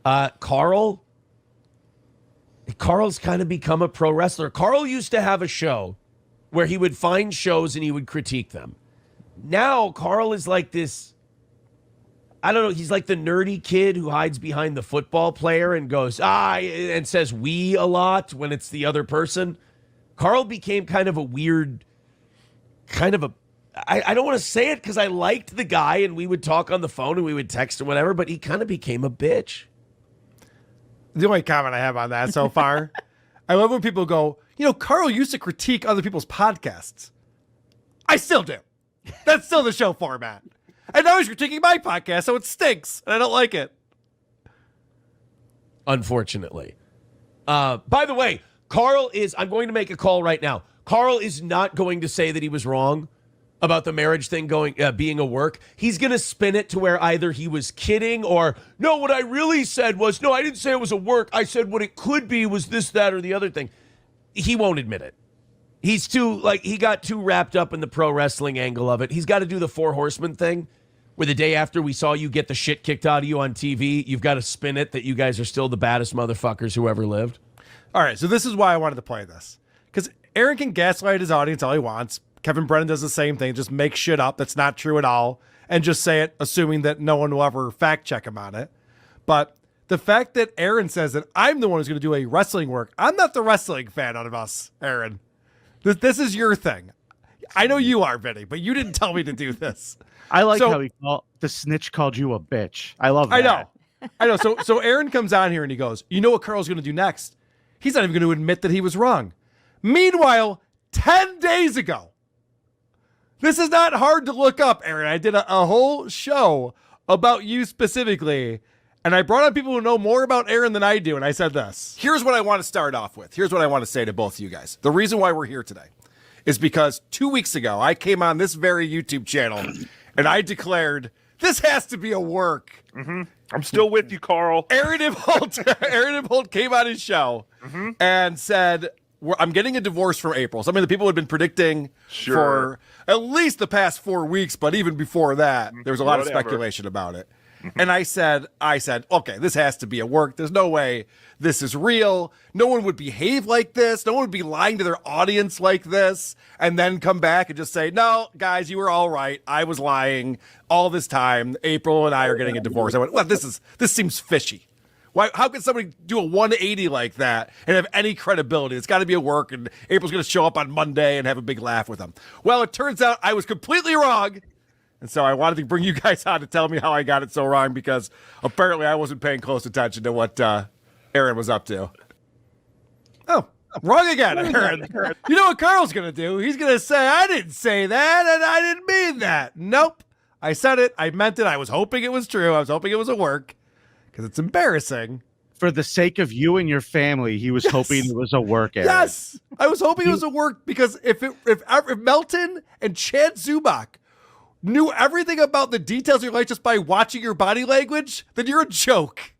Karl's kind of become a pro wrestler. Karl used to have a show where he would find shows and he would critique them. Now Karl is like this, I don't know, he's like the nerdy kid who hides behind the football player and goes, and says we a lot when it's the other person. Karl became kind of a weird, I don't want to say it because I liked the guy and we would talk on the phone and we would text or whatever, but he kind of became a bitch. The only comment I have on that so far, I love when people go, Karl used to critique other people's podcasts. I still do. That's still the show format. And now he's critiquing my podcast, so it stinks, and I don't like it. Unfortunately. By the way, I'm going to make a call right now. Karl is not going to say that he was wrong about the marriage thing being a work. He's going to spin it to where either he was kidding or, no, what I really said was, no, I didn't say it was a work. I said what it could be was this, that, or the other thing. He won't admit it. He's he got too wrapped up in the pro wrestling angle of it. He's got to do the Four Horsemen thing where the day after we saw you get the shit kicked out of you on TV, you've got to spin it that you guys are still the baddest motherfuckers who ever lived. All right, so this is why I wanted to play this. Because Aaron can gaslight his audience all he wants. Kevin Brennan does the same thing, just make shit up that's not true at all, and just say it, assuming that no one will ever fact check him on it. But the fact that Aaron says that I'm the one who's going to do a wrestling work, I'm not the wrestling fan out of us, Aaron. This is your thing. I know you are, Vinny, but you didn't tell me to do this. I like how the snitch called you a bitch. I love that. I know. So Aaron comes on here and he goes, you know what Karl's going to do next? He's not even going to admit that he was wrong. Meanwhile, 10 days ago, this is not hard to look up, Aaron. I did a whole show about you specifically, and I brought on people who know more about Aaron than I do, and I said this. Here's what I want to start off with. Here's what I want to say to both of you guys. The reason why we're here today is because 2 weeks ago, I came on this very YouTube channel, and I declared, this has to be a work. Mm-hmm. I'm still with you, Karl. Aaron Imholte came on his show and said, I'm getting a divorce from April. So, I mean, the people had been predicting for at least the past 4 weeks, but even before that, there was a lot of speculation about it. And I said, okay, this has to be a work. There's no way this is real. No one would behave like this. No one would be lying to their audience like this and then come back and just say, no, guys, you were all right. I was lying all this time. April and I are getting a divorce. I went, well, this seems fishy. Why? How can somebody do a 180 like that and have any credibility? It's got to be a work, and April's going to show up on Monday and have a big laugh with them. Well, it turns out I was completely wrong, and so I wanted to bring you guys on to tell me how I got it so wrong, because apparently I wasn't paying close attention to what Aaron was up to. Oh, wrong again, Aaron. You know what Karl's going to do? He's going to say, I didn't say that, and I didn't mean that. Nope. I said it. I meant it. I was hoping it was true. I was hoping it was a work. Because it's embarrassing. For the sake of you and your family, he was hoping it was a work. Eric. Yes, I was hoping it was a work, because if Melton and Chad Zubak knew everything about the details of your life just by watching your body language, then you're a joke.